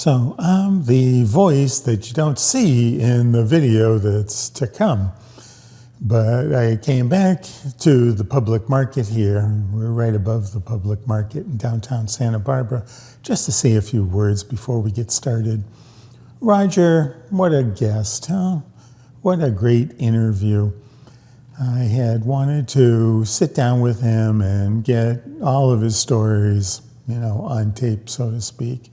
So I'm the voice that you don't see in the video that's to come. But I came back to the public market here. We're right above the public market in downtown Santa Barbara, just to say a few words before we get started. Rodger, what a guest, huh? What a great interview. I had wanted to sit down with him and get all of his stories, on tape, so to speak.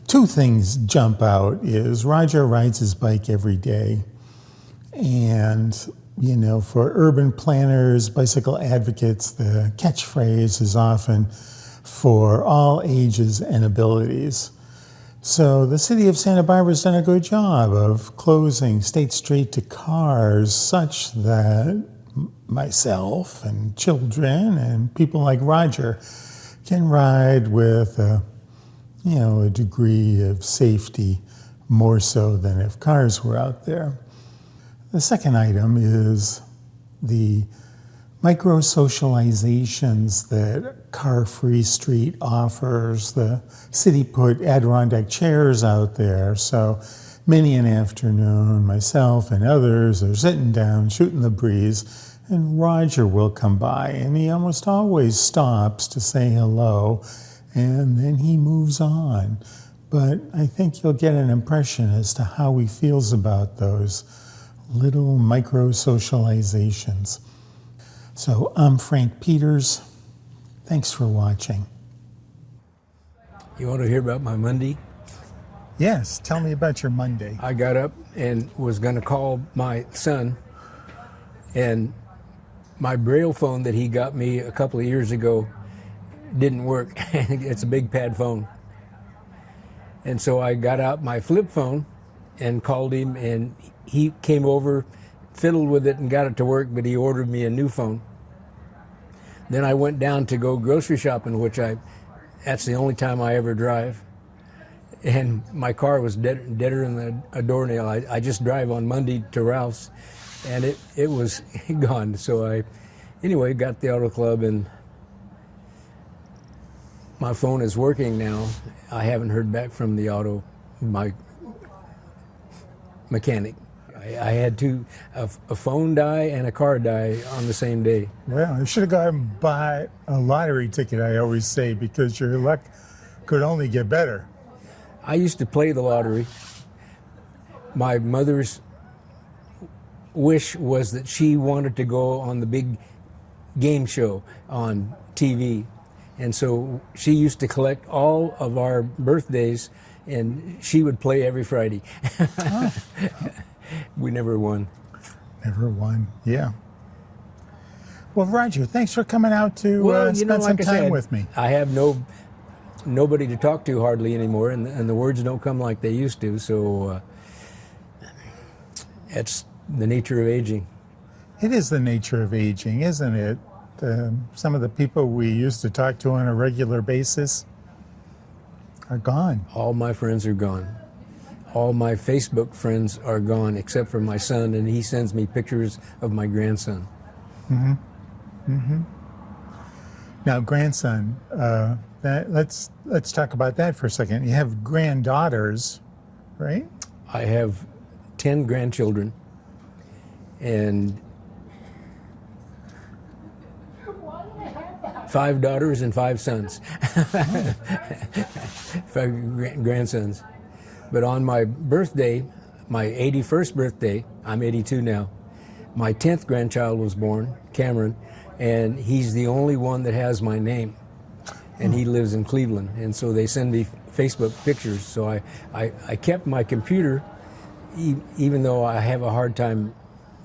Two things jump out is Rodger rides his bike every day. And, for urban planners, bicycle advocates, the catchphrase is often for all ages and abilities. So the city of Santa Barbara has done a good job of closing State Street to cars such that myself and children and people like Rodger can ride with a degree of safety more so than if cars were out there. The second item is the micro-socializations that Car-Free Street offers. The city put Adirondack chairs out there, so many an afternoon, myself and others are sitting down, shooting the breeze, and Rodger will come by, and he almost always stops to say hello, and then he moves on. But I think you'll get an impression as to how he feels about those little micro-socializations. So I'm Frank Peters. Thanks for watching. You want to hear about my Monday? Yes, tell me about your Monday. I got up and was going to call my son, and my Braille phone that he got me a couple of years ago didn't work. It's a big pad phone. And so I got out my flip phone and called him, and he came over, fiddled with it and got it to work, but he ordered me a new phone. Then I went down to go grocery shopping, that's the only time I ever drive. And my car was deader than a doornail. I just drive on Monday to Ralph's, and it was gone. So I got the auto club, and my phone is working now. I haven't heard back from my mechanic. I had a phone die and a car die on the same day. Well, you should have gone and bought a lottery ticket, I always say, because your luck could only get better. I used to play the lottery. My mother's wish was that she wanted to go on the big game show on TV. And so she used to collect all of our birthdays, and she would play every Friday. Oh. We never won. Never won, yeah. Well, Rodger, thanks for coming out to spend some time with me. I have nobody to talk to hardly anymore, and the words don't come like they used to, so that's the nature of aging. It is the nature of aging, isn't it? Some of the people we used to talk to on a regular basis are gone. All my friends are gone. All my Facebook friends are gone except for my son, and he sends me pictures of my grandson. Mm-hmm. Mm-hmm. Now, grandson, let's talk about that for a second. You have granddaughters, right? I have 10 grandchildren, and 5 daughters and 5 sons. 5 grandsons. But on my birthday, my 81st birthday, I'm 82 now, my 10th grandchild was born, Cameron, and he's the only one that has my name. And he lives in Cleveland, and so they send me Facebook pictures. So I kept my computer, even though I have a hard time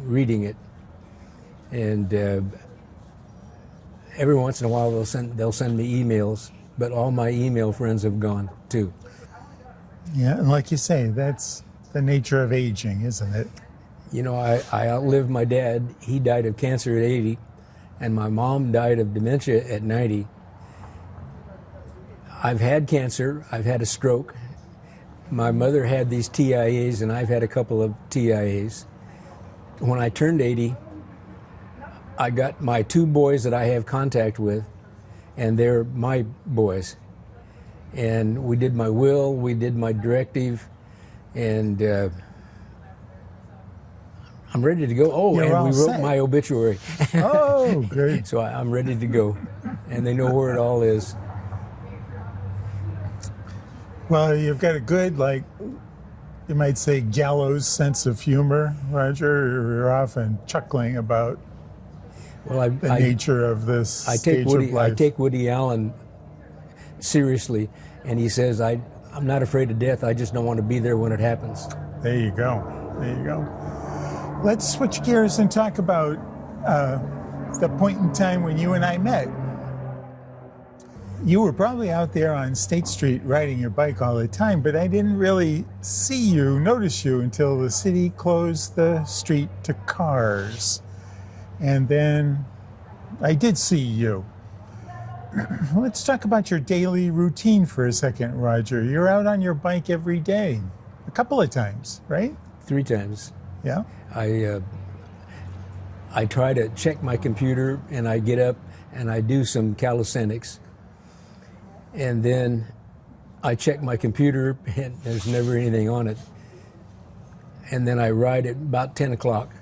reading it. And every once in a while they'll send me emails, but all my email friends have gone too. Yeah, and like you say, that's the nature of aging, isn't it? I outlived my dad. He died of cancer at 80, and my mom died of dementia at 90. I've had cancer. I've had a stroke. My mother had these TIAs, and I've had a couple of TIAs. When I turned 80, I got my 2 boys that I have contact with, and they're my boys. and we did my will, we did my directive, and I'm ready to go. Oh, You're and all we wrote set. my obituary. Oh, good. So I'm ready to go, and they know where it all is. Well, you've got a good, like, you might say, gallows sense of humor, Rodger. You're often chuckling about Well, the nature of this I stage of life. I take Woody Allen seriously, and he says, I'm not afraid of death. I just don't want to be there when it happens. There you go. There you go. Let's switch gears and talk about the point in time when you and I met. You were probably out there on State Street riding your bike all the time, but I didn't really notice you until the city closed the street to cars. And then I did see you. Let's talk about your daily routine for a second, Rodger. You're out on your bike every day, a couple of times, right? 3 times. Yeah. I try to check my computer, and I get up and I do some calisthenics. And then I check my computer, and there's never anything on it. And then I ride at about 10 o'clock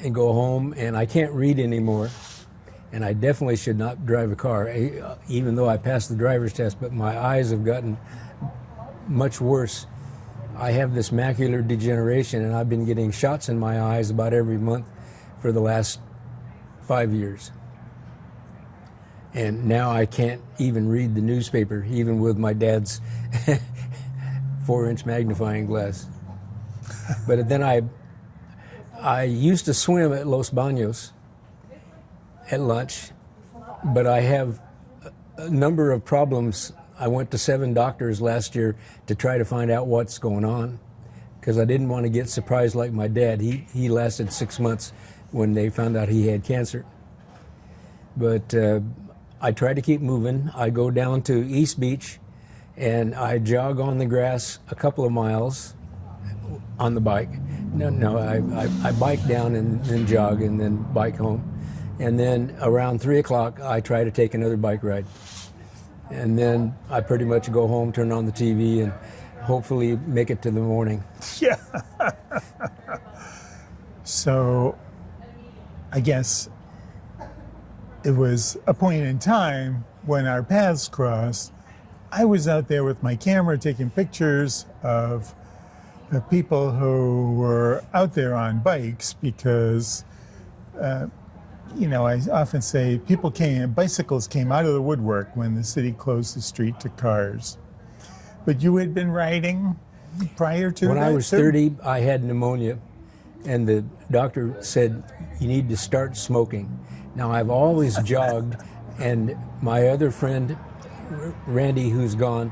and go home, and I can't read anymore. And I definitely should not drive a car, even though I passed the driver's test, but my eyes have gotten much worse. I have this macular degeneration, and I've been getting shots in my eyes about every month for the last 5 years. And now I can't even read the newspaper, even with my dad's 4-inch magnifying glass. But then I used to swim at Los Baños at lunch, but I have a number of problems. I went to 7 doctors last year to try to find out what's going on, because I didn't want to get surprised like my dad. He lasted 6 months when they found out he had cancer. But I try to keep moving. I go down to East Beach and I jog on the grass a couple of miles on the bike. I bike down and then jog and then bike home. And then around 3 o'clock, I try to take another bike ride. And then I pretty much go home, turn on the TV, and hopefully make it to the morning. Yeah. So I guess it was a point in time when our paths crossed. I was out there with my camera taking pictures of the people who were out there on bikes because, I often say bicycles came out of the woodwork when the city closed the street to cars. But you had been riding prior to that? When I was 30, I had pneumonia, and the doctor said, you need to start smoking. Now, I've always jogged, and my other friend, Randy, who's gone,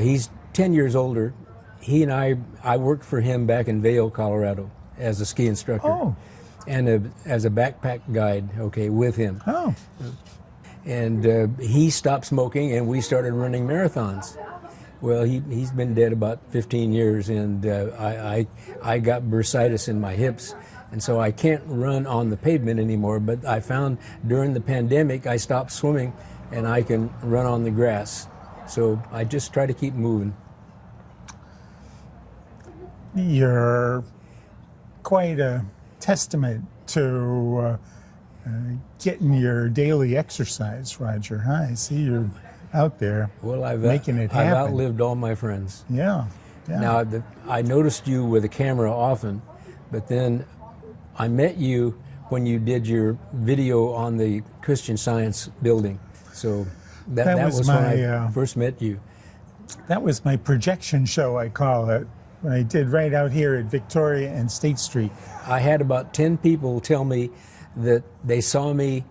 he's 10 years older. He and I worked for him back in Vail, Colorado, as a ski instructor. Oh. And as a backpack guide, with him. Oh. And he stopped smoking, and we started running marathons. Well, he's been dead about 15 years, and I got bursitis in my hips, and so I can't run on the pavement anymore. But I found during the pandemic, I stopped swimming, and I can run on the grass. So I just try to keep moving. You're quite a testament to getting your daily exercise, Rodger. Huh? I see you're out there making it happen. I've outlived all my friends. Yeah. Now, I noticed you with a camera often, but then I met you when you did your video on the Christian Science building. So that was when I first met you. That was my projection show, I call it. I did right out here at Victoria and State Street. I had about 10 people tell me that they saw me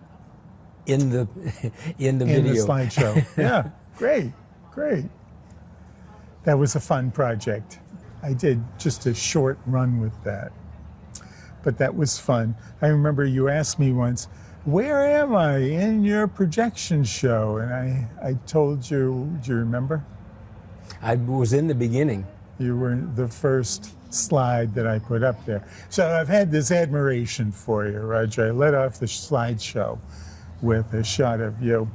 in the video. In the slideshow. Yeah, great. That was a fun project. I did just a short run with that. But that was fun. I remember you asked me once, where am I in your projection show? And I told you, do you remember? I was in the beginning. You were the first slide that I put up there. So I've had this admiration for you, Rodger. I led off the slideshow with a shot of you.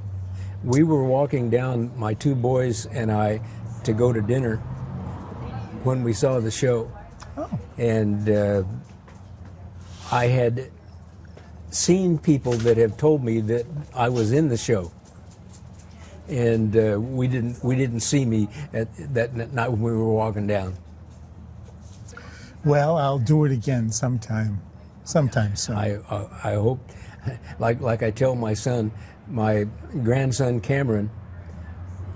We were walking down, my two boys and I, to go to dinner when we saw the show. Oh, And I had seen people that have told me that I was in the show, and we didn't see me that night when we were walking down. well, I'll do it again sometime soon. I hope, like I tell my son, my grandson Cameron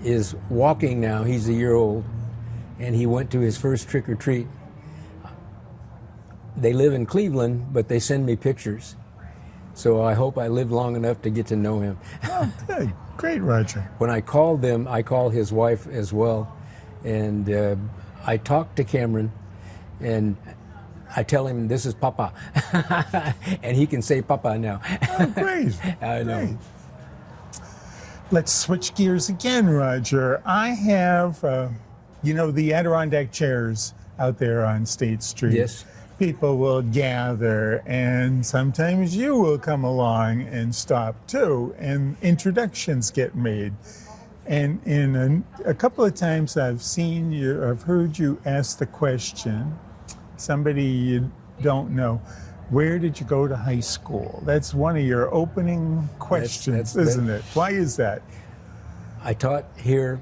is walking now. He's a year old, and he went to his first trick or treat. They live in Cleveland, but they send me pictures. So I hope I live long enough to get to know him. Oh, good. Great, Rodger. When I called them, I called his wife as well. And I talked to Cameron, and I tell him, this is Papa. And he can say Papa now. Oh, great. I know. Great. Let's switch gears again, Rodger. I have, the Adirondack chairs out there on State Street. Yes. People will gather, and sometimes you will come along and stop too, and introductions get made. And in a couple of times I've heard you ask the question, somebody you don't know, where did you go to high school? That's one of your opening questions, isn't it? Why is that? I taught here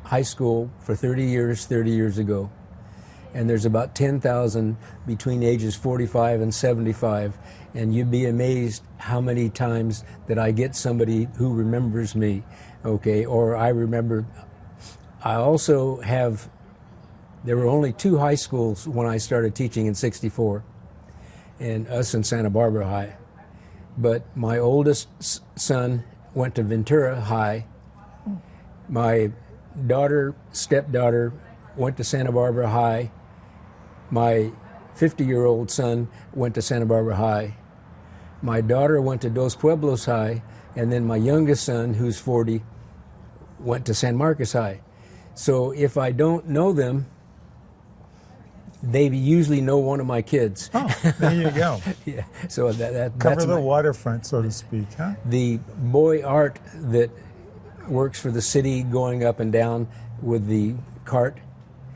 high school for 30 years ago. And there's about 10,000 between ages 45 and 75. And you'd be amazed how many times that I get somebody who remembers me, okay, or I remember. I also there were only 2 high schools when I started teaching in '64, and us in Santa Barbara High. But my oldest son went to Ventura High. My stepdaughter went to Santa Barbara High. My 50-year-old son went to Santa Barbara High. My daughter went to Dos Pueblos High, and then my youngest son, who's 40, went to San Marcos High. So if I don't know them, they usually know one of my kids. Oh, there you go. Yeah. So Cover that's the waterfront, so to speak, huh? the boy Art that works for the city going up and down with the cart.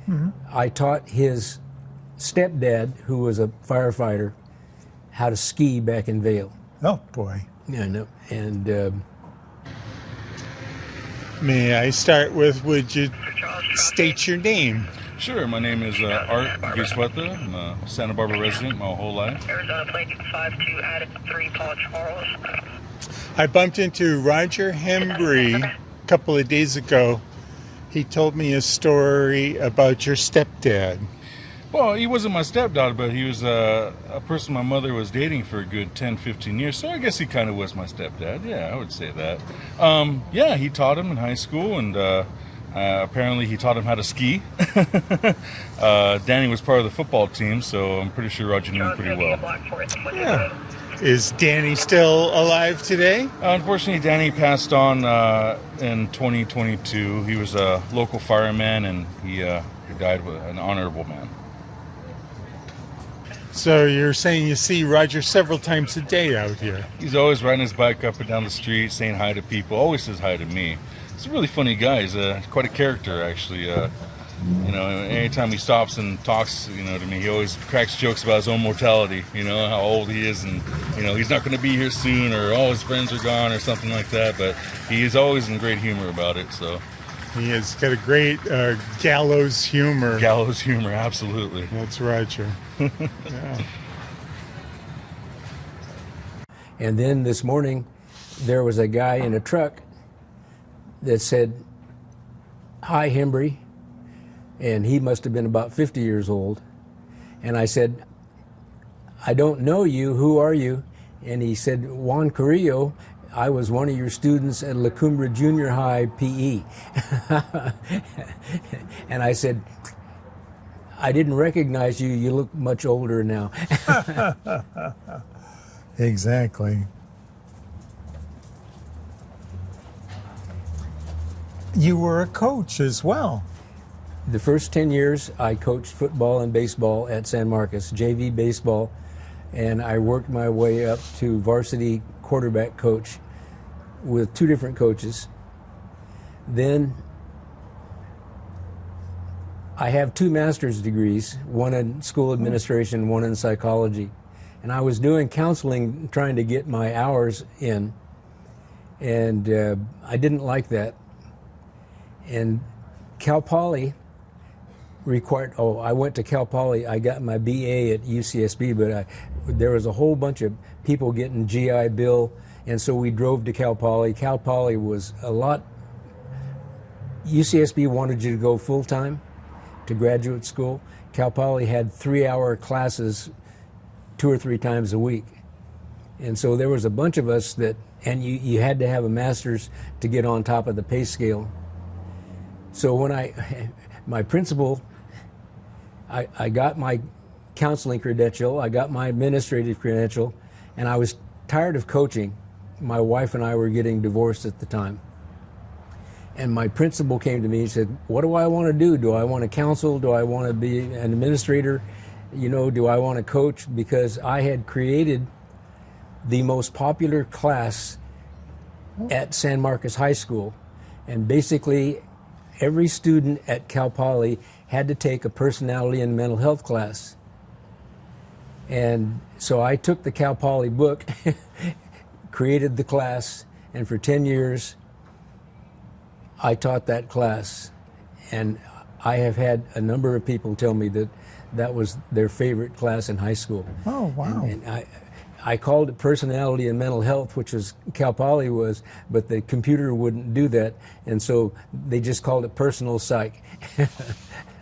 Mm-hmm. I taught his stepdad, who was a firefighter, how to ski back in Vail. Oh, boy. Yeah, I know. And May I start with, would you state your name? Sure, my name is Art Visueta. I'm a Santa Barbara resident my whole life. Arizona plane 252 added 3 Paul Charles. I bumped into Rodger Hembree a couple of days ago. He told me a story about your stepdad. Well, he wasn't my stepdad, but he was a person my mother was dating for a good 10, 15 years, so I guess he kind of was my stepdad. Yeah, I would say that. Yeah, he taught him in high school, and apparently he taught him how to ski. Danny was part of the football team, so I'm pretty sure Rodger knew him pretty well. Yeah. Is Danny still alive today? Unfortunately, Danny passed on in 2022. He was a local fireman, and he died with an honorable man. So you're saying you see Rodger several times a day out here? He's always riding his bike up and down the street, saying hi to people. Always says hi to me. He's a really funny guy. He's quite a character, actually. Anytime he stops and talks, to me, he always cracks jokes about his own mortality. How old he is, and he's not going to be here soon, or all his friends are gone, or something like that. But he is always in great humor about it. So he has got a great gallows humor. Gallows humor, absolutely. That's Rodger. Yeah. And then this morning, there was a guy in a truck that said, "Hi, Hembree," and he must have been about 50 years old. And I said, "I don't know you. Who are you?" And he said, "Juan Carrillo. I was one of your students at La Cumbre Junior High PE." And I said, "I didn't recognize you. You look much older now." Exactly. You were a coach as well. The first 10 years, I coached football and baseball at San Marcos, JV baseball, and I worked my way up to varsity quarterback coach with 2 different coaches. Then I have 2 master's degrees, one in school administration, one in psychology. And I was doing counseling, trying to get my hours in, and I didn't like that. And Cal Poly required, I went to Cal Poly, I got my BA at UCSB, but there was a whole bunch of people getting GI Bill, and so we drove to Cal Poly. Cal Poly was a lot, UCSB wanted you to go full-time to graduate school. Cal Poly had 3-hour classes 2 or 3 times a week. And so there was a bunch of us that, and you had to have a master's to get on top of the pay scale. So when my principal, I got my counseling credential, I got my administrative credential, and I was tired of coaching. My wife and I were getting divorced at the time. And my principal came to me and said, what do I want to do? Do I want to counsel? Do I want to be an administrator? You know, do I want to coach? Because I had created the most popular class at San Marcos High School. And basically, every student at Cal Poly had to take a personality and mental health class. And so I took the Cal Poly book, created the class, and for 10 years, I taught that class. And I have had a number of people tell me that that was their favorite class in high school. Oh, wow. And I called it personality and mental health, which was Cal Poly was, but the computer wouldn't do that, and so they just called it personal psych.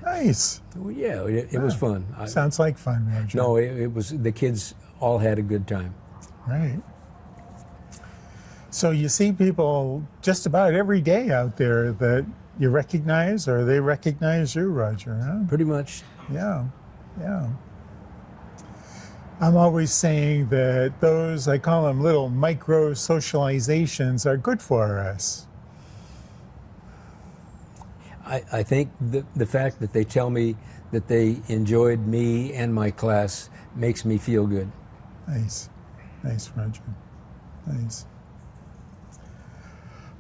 Nice. Well, yeah, it was fun. Sounds like fun, Rodger. No, it was, the kids all had a good time. Right. So you see people just about every day out there that you recognize, or they recognize you, Rodger, huh? Pretty much. Yeah, yeah. I'm always saying that those, I call them little micro socializations, are good for us. I think the fact that they tell me that they enjoyed me and my class makes me feel good. Nice. Nice, Rodger. Nice.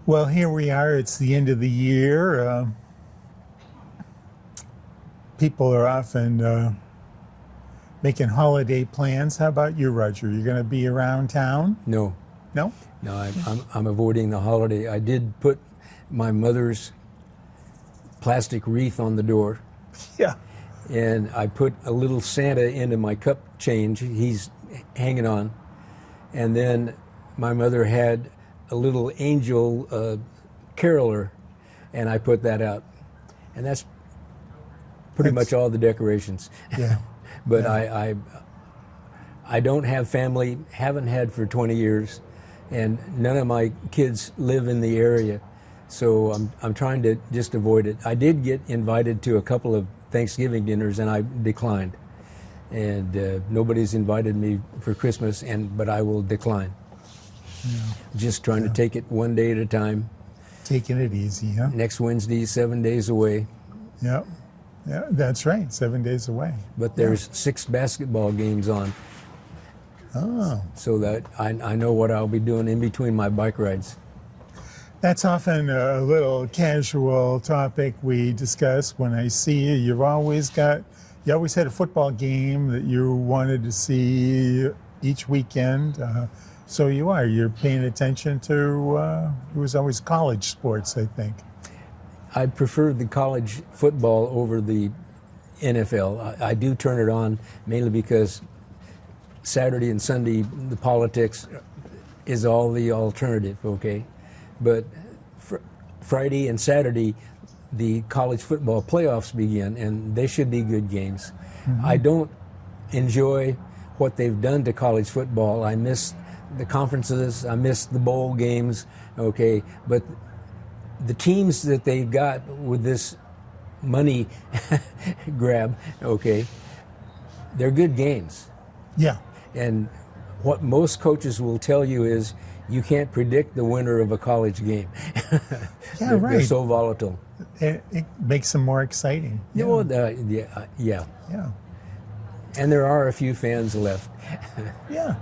Well, here we are. It's the end of the year. People are often making holiday plans. How about you, Rodger? You going to be around town? No. No? No, I'm avoiding the holiday. I did put my mother's plastic wreath on the door, Yeah. and I put a little Santa into my cup change. He's hanging on. And then my mother had a little angel caroler, and I put that out. And that's pretty much all the decorations. Yeah. But Yeah. I don't have family, haven't had for 20 years, and none of my kids live in the area. So I'm trying to just avoid it. I did get invited to a couple of Thanksgiving dinners, and I declined. And nobody's invited me for Christmas, but I will decline. Yeah. Just trying to take it one day at a time. Taking it easy, huh? Next Wednesday, 7 days away. Yeah. Yeah, that's right. 7 days away. But there's 6 basketball games on, Oh. so that I know what I'll be doing in between my bike rides. That's often a little casual topic we discuss when I see you. You always had a football game that you wanted to see each weekend. So you're paying attention to, it was always college sports, I think. I prefer the college football over the NFL. I do turn it on mainly because Saturday and Sunday, the politics is all the alternative, okay? But Friday and Saturday, the college football playoffs begin, and they should be good games. Mm-hmm. I don't enjoy what they've done to college football. I miss the conferences, I miss the bowl games, okay? But the teams that they've got with this money grab, okay, they're good games. Yeah. And what most coaches will tell you is you can't predict the winner of a college game. Yeah, right. They're so volatile. It makes them more exciting. Yeah. Well, yeah. Yeah. And there are a few fans left. Yeah.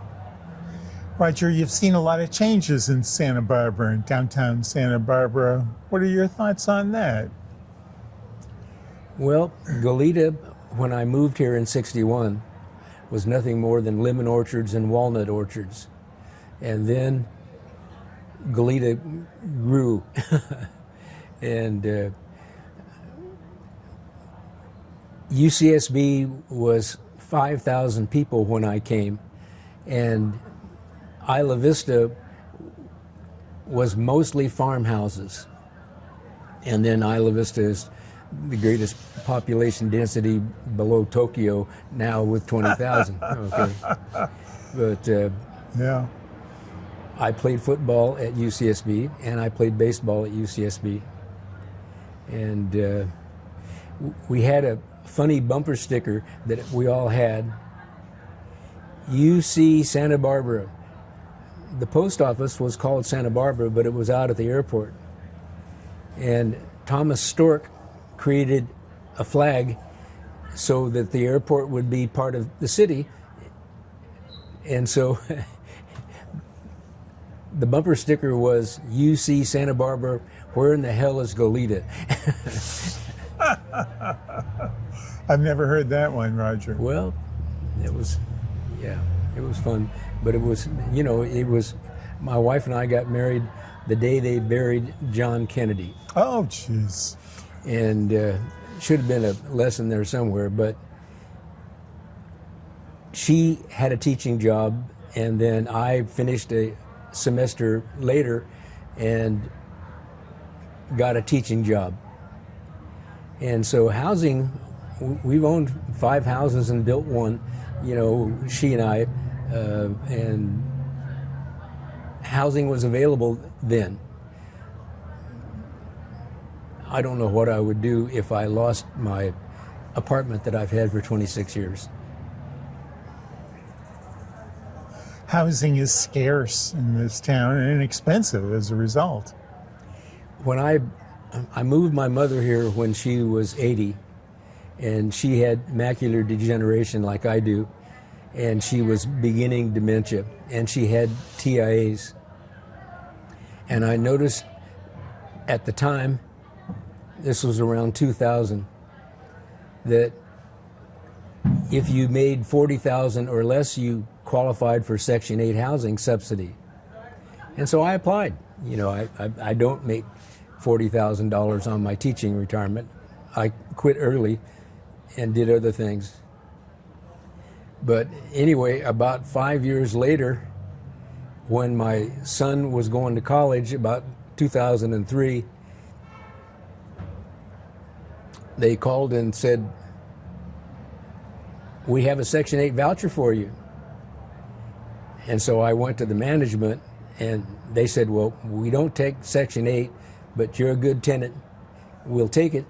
Rodger, you've seen a lot of changes in Santa Barbara, in downtown Santa Barbara. What are your thoughts on that? Well, Goleta, when I moved here in '61, was nothing more than lemon orchards and walnut orchards. And then Goleta grew. And UCSB was 5,000 people when I came. And Isla Vista was mostly farmhouses. And then Isla Vista is the greatest population density below Tokyo now with 20,000. Okay. But Yeah. I played football at UCSB and I played baseball at UCSB. And we had a funny bumper sticker that we all had. UC Santa Barbara. The post office was called Santa Barbara, but it was out at the airport. And Thomas Stork created a flag so that the airport would be part of the city. And so the bumper sticker was UC Santa Barbara, where in the hell is Goleta? I've never heard that one, Rodger. Well, it was fun. But it was, my wife and I got married the day they buried John Kennedy. Oh, jeez. And should have been a lesson there somewhere, but she had a teaching job, and then I finished a semester later and got a teaching job. And so housing, we've owned 5 houses and built one, she and I, and housing was available then. I don't know what I would do if I lost my apartment that I've had for 26 years. Housing is scarce in this town and inexpensive as a result. When I moved my mother here when she was 80, and she had macular degeneration like I do, and she was beginning dementia, and she had TIAs. And I noticed at the time, this was around 2000, that if you made $40,000 or less, you qualified for Section 8 housing subsidy. And so I applied. I don't make $40,000 on my teaching retirement. I quit early and did other things. But anyway, about 5 years later, when my son was going to college, about 2003, they called and said, "We have a Section 8 voucher for you." And so I went to the management, and they said, "Well, we don't take Section 8, but you're a good tenant. We'll take it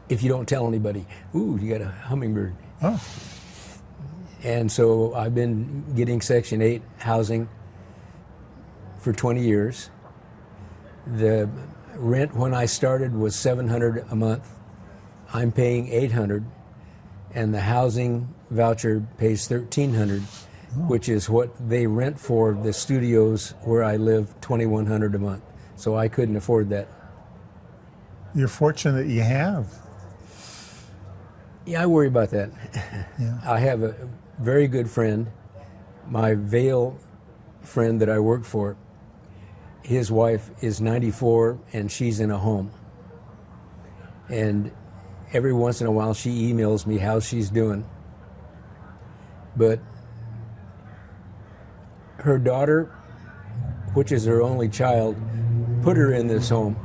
if you don't tell anybody." Ooh, you got a hummingbird. Oh. And so I've been getting Section 8 housing for 20 years. The rent when I started was $700 a month. I'm paying $800, and the housing voucher pays $1,300, which is what they rent for the studios where I live, $2,100 a month. So I couldn't afford that. You're fortunate you have. Yeah, I worry about that. Yeah. I have a very good friend, my Vail friend that I work for. His wife is 94 and she's in a home. And every once in a while she emails me how she's doing. But her daughter, which is her only child, put her in this home,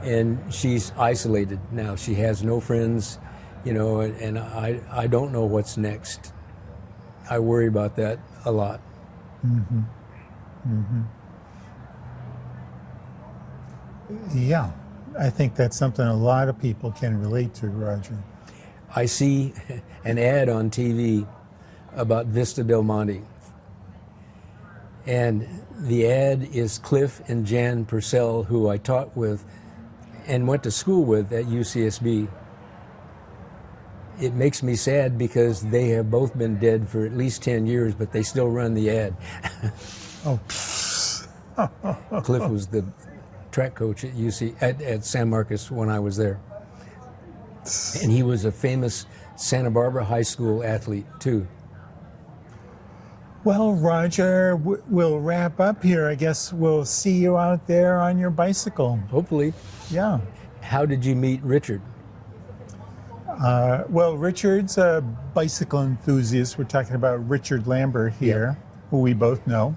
and she's isolated now. She has no friends, and I don't know what's next. I worry about that a lot. Mm-hmm. Mm-hmm. Yeah, I think that's something a lot of people can relate to, Rodger. I see an ad on TV about Vista Del Monte, and the ad is Cliff and Jan Purcell, who I taught with and went to school with at UCSB. it makes me sad because they have both been dead for at least 10 years, but they still run the ad. Oh, Cliff was the track coach at at San Marcos when I was there. And he was a famous Santa Barbara High School athlete, too. well, Rodger, we'll wrap up here. I guess we'll see you out there on your bicycle. Hopefully. Yeah. How did you meet Richard? Well, Richard's a bicycle enthusiast. We're talking about Richard Lambert here, who we both know.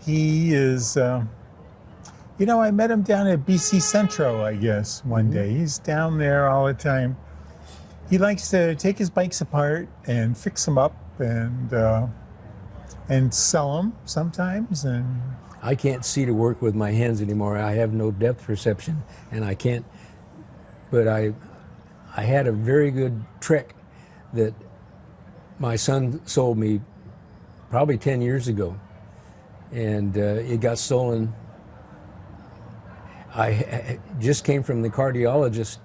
He is, you know, I met him down at BC Centro, I guess, one day. He's down there all the time. He likes to take his bikes apart and fix them up and sell them sometimes. And I can't see to work with my hands anymore. I have no depth perception, and I can't. But I had a very good trick that my son sold me probably 10 years ago, and it got stolen. I just came from the cardiologist,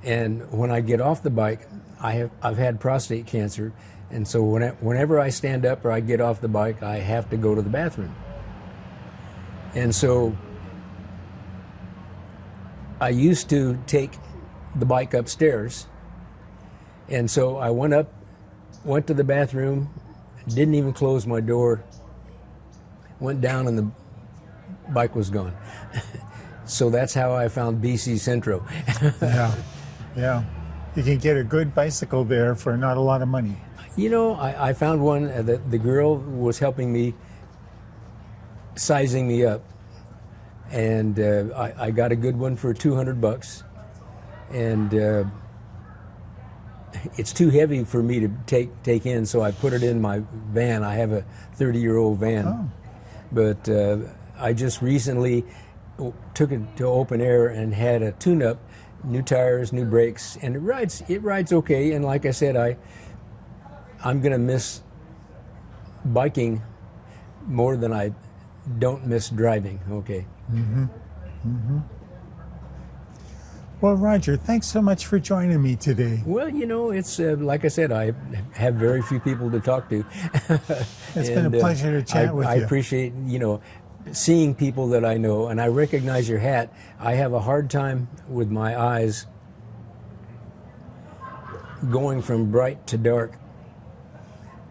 and when I get off the bike, I've had prostate cancer, and so whenever I stand up or I get off the bike, I have to go to the bathroom. And so I used to take the bike upstairs, and so I went to the bathroom, didn't even close my door, went down, and the bike was gone. So that's how I found BC Centro. yeah. You can get a good bicycle there for not a lot of money. You know, I found one that the girl was helping me, sizing me up, and I got a good one for $200, and it's too heavy for me to take in, so I put it in my van. I have a 30-year-old van. Oh. But I just recently took it to open air and had a tune-up, new tires, new brakes, and it rides okay. And like I said, I'm going to miss biking more than I don't miss driving. Okay. Well, Rodger, thanks so much for joining me today. Well, you know, it's like I said, I have very few people to talk to. It's been a pleasure to chat with you. I appreciate, you know, seeing people that I know, and I recognize your hat. I have a hard time with my eyes going from bright to dark,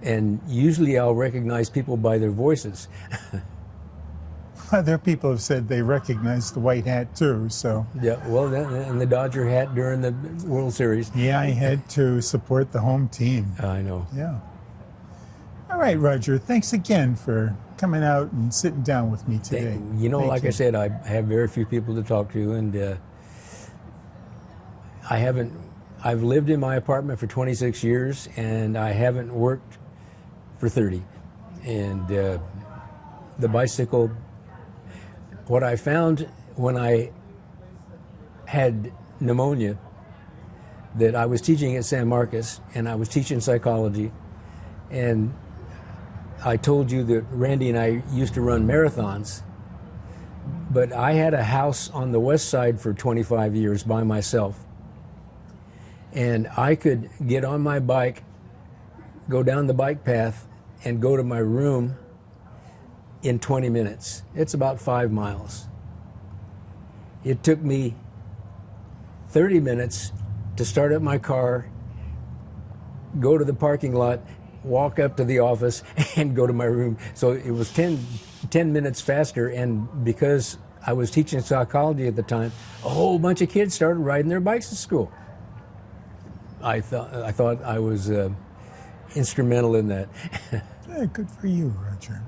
and usually I'll recognize people by their voices. Other people have said they recognize the white hat too, so. Yeah, well, and the Dodger hat during the World Series. Yeah, I had to support the home team. I know. Yeah. All right, Rodger, thanks again for coming out and sitting down with me today. You know, Thank like you. I said, I have very few people to talk to, and I've lived in my apartment for 26 years, and I haven't worked for 30. And the bicycle, what I found when I had pneumonia, that I was teaching at San Marcos, and I was teaching psychology, and I told you that Randy and I used to run marathons, but I had a house on the west side for 25 years by myself, and I could get on my bike, go down the bike path, and go to my room in 20 minutes. It's about 5 miles. It took me 30 minutes to start up my car, go to the parking lot, walk up to the office, and go to my room. So it was 10 minutes faster, and because I was teaching psychology at the time, a whole bunch of kids started riding their bikes to school. I thought I was instrumental in that. Yeah, good for you, Rodger.